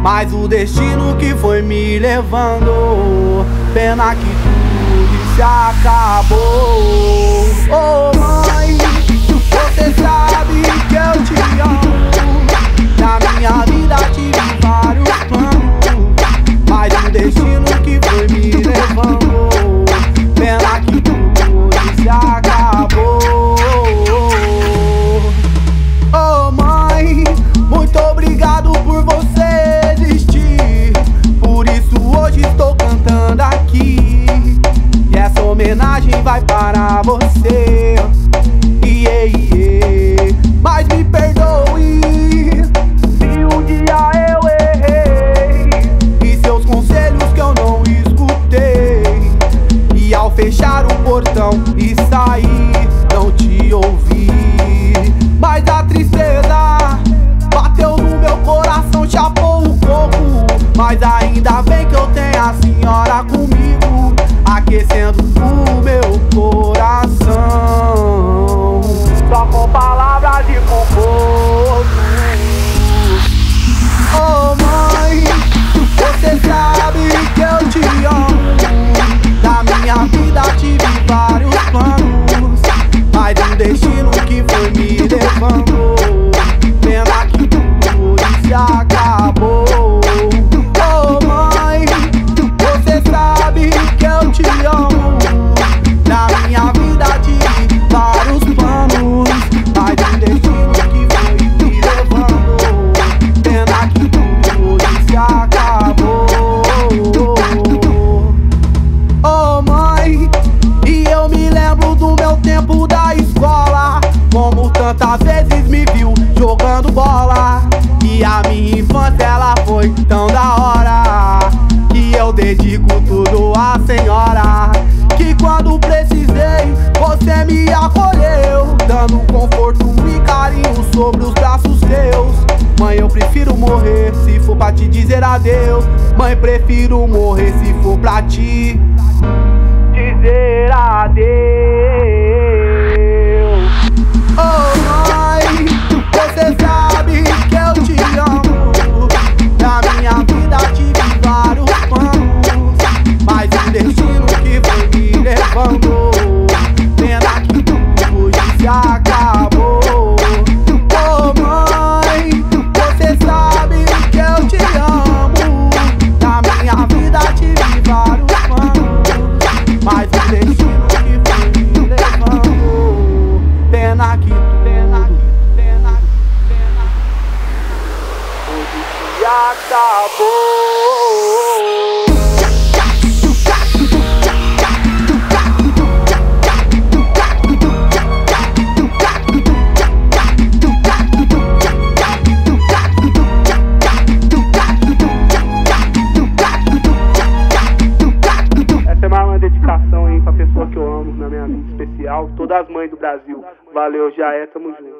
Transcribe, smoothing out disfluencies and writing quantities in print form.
mas o destino que foi me levando. Pena que tudo se acabou. Oh mãe, você sabe que eu te amo. Na minha vida tive vários planos, mas o destino que foi me levando. Pena que tudo se acabou. Oh mãe, muito obrigado por você existir. Por isso hoje estou cantando aqui, e essa homenagem vai para você. Mas me perdoe se um dia eu errei, e seus conselhos que eu não escutei, e ao fechar o portão e sair não te ouvi. Mas a tristeza bateu no meu coração, chapou o coco. Mas ainda bem que eu tenho a senhora comigo, aquecendo o meu coração, só com palavras de conforto. Oh mãe, você sabe que eu te amo. Na minha vida tive vários planos, mas um destino que foi me levando. Pena que tudo se acabou. Oh mãe, você sabe que eu te amo. Na minha vida tive vários planos, mas um destino que foi me levando. Pena que tudo se acabou. Oh mãe, e eu me lembro do meu tempo da escola, como tantas vezes me viu jogando bola. E a minha infância ela foi tão da hora, que eu dedico tudo à senhora. Que quando precisei, você me acolheu, dando conforto e carinho sobre os braços seus. Mãe, eu prefiro morrer se for pra te dizer adeus. Mãe, prefiro morrer se for pra te dizer adeus. Oh mãe, você sabe que eu te amo. Na minha vida tive vários planos, mas o destino que foi me levando. Pena que tudo se acabou. Oh mãe, você sabe que eu te amo. Na minha vida tive vários planos, mas o destino que foi me levando. Pena que tudo se acabou. Essa é mais uma dedicação aí pra pessoa que eu amo na minha vida especial, todas as mães do Brasil. Valeu, já é, tamo junto.